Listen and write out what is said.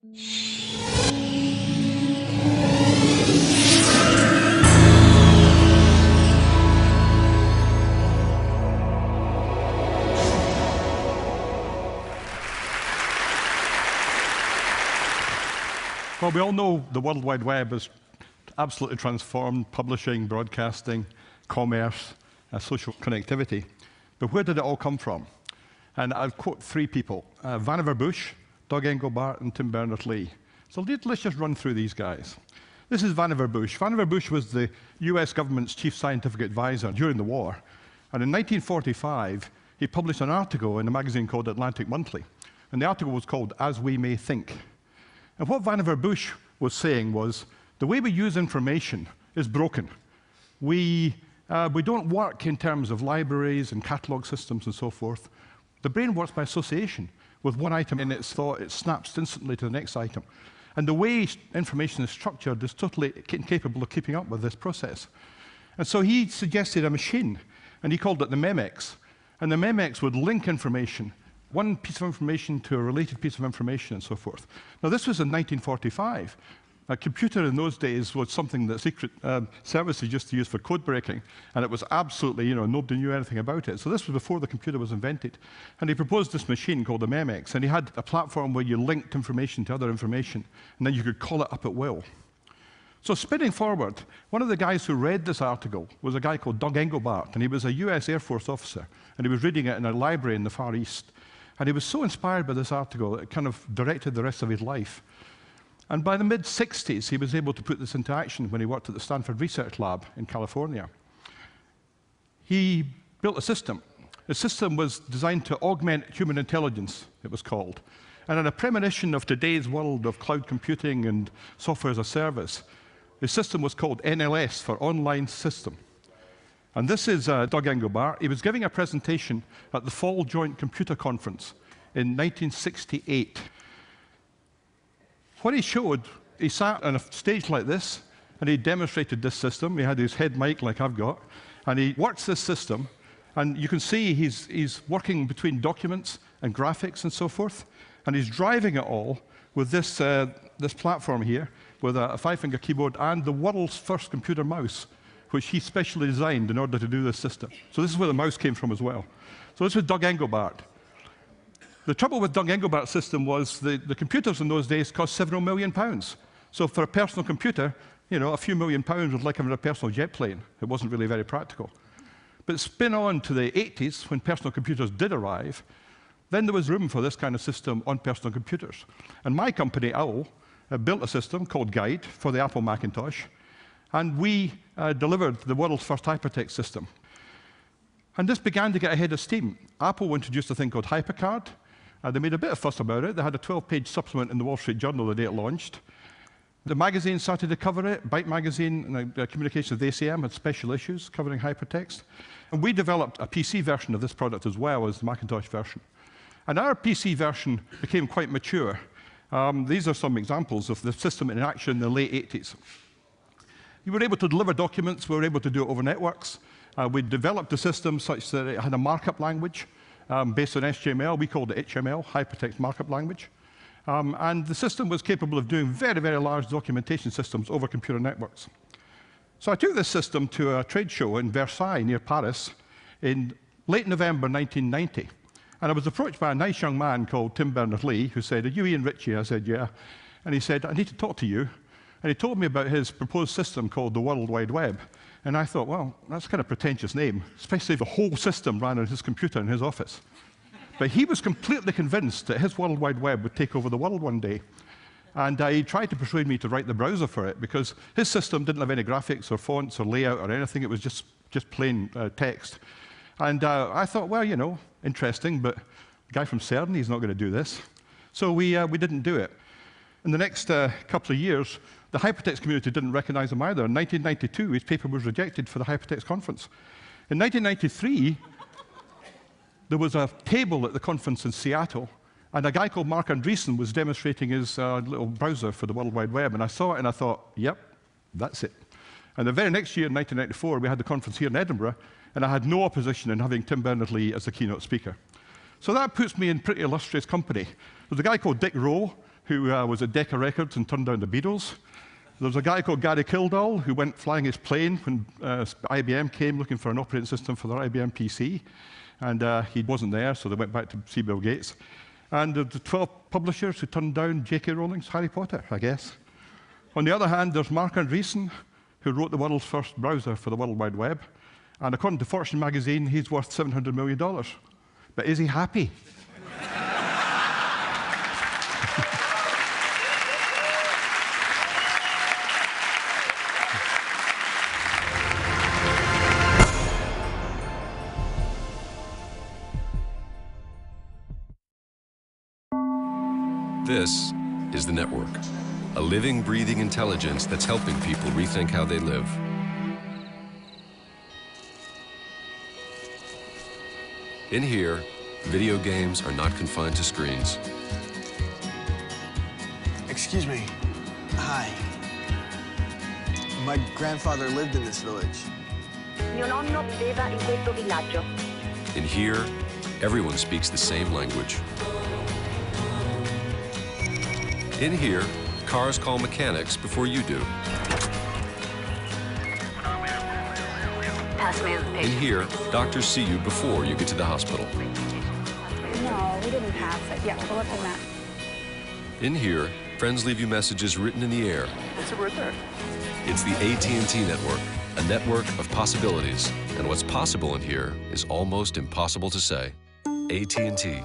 Well, we all know the World Wide Web has absolutely transformed publishing, broadcasting, commerce, social connectivity. But where did it all come from? And I'll quote three people, Vannevar Bush, Doug Engelbart, and Tim Berners-Lee. So let's just run through these guys. This is Vannevar Bush. Vannevar Bush was the US government's chief scientific advisor during the war. And in 1945, he published an article in a magazine called Atlantic Monthly. And the article was called As We May Think. And what Vannevar Bush was saying was, the way we use information is broken. We don't work in terms of libraries and catalog systems and so forth. The brain works by association. With one item in its thought, it snaps instantly to the next item. And the way information is structured is totally incapable of keeping up with this process. And so he suggested a machine, and he called it the Memex. And the Memex would link information, one piece of information to a related piece of information, and so forth. Now, this was in 1945. A computer in those days was something that secret services used to use for code breaking, and it was absolutely, nobody knew anything about it. So this was before the computer was invented. And he proposed this machine called the Memex, and he had a platform where you linked information to other information, and then you could call it up at will. So spinning forward, one of the guys who read this article was a guy called Doug Engelbart, and he was a US Air Force officer, and he was reading it in a library in the Far East. And he was so inspired by this article, it kind of directed the rest of his life. And by the mid-60s, he was able to put this into action when he worked at the Stanford Research Lab in California. He built a system. The system was designed to augment human intelligence, it was called. And in a premonition of today's world of cloud computing and software as a service, the system was called NLS, for Online System. And this is Doug Engelbart. He was giving a presentation at the Fall Joint Computer Conference in 1968. What he showed, he sat on a stage like this, and he demonstrated this system. He had his head mic like I've got, and he works this system. And you can see he's working between documents and graphics and so forth, and he's driving it all with this platform here, with a five-finger keyboard and the world's first computer mouse, which he specially designed in order to do this system. So this is where the mouse came from as well. So this was Doug Engelbart. The trouble with Doug Engelbart's system was the computers in those days cost several million pounds. So for a personal computer, a few million pounds was like having a personal jet plane. It wasn't really very practical. But spin on to the 80s, when personal computers did arrive, then there was room for this kind of system on personal computers. And my company, OWL, built a system called Guide for the Apple Macintosh, and we delivered the world's first hypertext system. And this began to get ahead of steam. Apple introduced a thing called HyperCard. They made a bit of fuss about it. They had a 12-page supplement in the Wall Street Journal the day it launched. The magazine started to cover it. Byte magazine and Communications with ACM had special issues covering hypertext. And we developed a PC version of this product as well as the Macintosh version. And our PC version became quite mature. These are some examples of the system in action in the late 80s. We were able to deliver documents. We were able to do it over networks. We developed a system such that it had a markup language based on HTML. We called it HML, Hypertext Markup Language. And the system was capable of doing very, very large documentation systems over computer networks. So I took this system to a trade show in Versailles, near Paris, in late November 1990. And I was approached by a nice young man called Tim Berners-Lee, who said, "Are you Ian Ritchie?" I said, "Yeah." And he said, "I need to talk to you." And he told me about his proposed system called the World Wide Web. And I thought, well, that's kind of a pretentious name, especially if the whole system ran on his computer in his office. But he was completely convinced that his World Wide Web would take over the world one day. And he tried to persuade me to write the browser for it, because his system didn't have any graphics or fonts or layout or anything. It was just plain text. And I thought, well, interesting, but the guy from CERN, he's not going to do this. So we didn't do it. In the next couple of years, the hypertext community didn't recognize him either. In 1992, his paper was rejected for the hypertext conference. In 1993, there was a table at the conference in Seattle, and a guy called Mark Andreessen was demonstrating his little browser for the World Wide Web. And I saw it, and I thought, yep, that's it. And the very next year, in 1994, we had the conference here in Edinburgh, and I had no opposition in having Tim Berners-Lee as the keynote speaker. So that puts me in pretty illustrious company. There's a guy called Dick Rowe, who was at Decca Records and turned down the Beatles. There was a guy called Gary Kildall who went flying his plane when IBM came looking for an operating system for their IBM PC. And he wasn't there, so they went back to see Bill Gates. And the 12 publishers who turned down J.K. Rowling's Harry Potter, I guess. On the other hand, there's Mark Andreessen, who wrote the world's first browser for the World Wide Web. And according to Fortune magazine, he's worth $700 million. But is he happy? This is the network, a living, breathing intelligence that's helping people rethink how they live. In here, video games are not confined to screens. Excuse me. Hi. My grandfather lived in this village. Mio nonno viveva in questo villaggio. In here, everyone speaks the same language. In here, cars call mechanics before you do. Pass me the In patient. here, doctors see you before you get to the hospital. No, we didn't pass it. Yeah, we'll look at that. In here, friends leave you messages written in the air. What's it right there? It's the AT&T network, a network of possibilities. And what's possible in here is almost impossible to say. AT&T.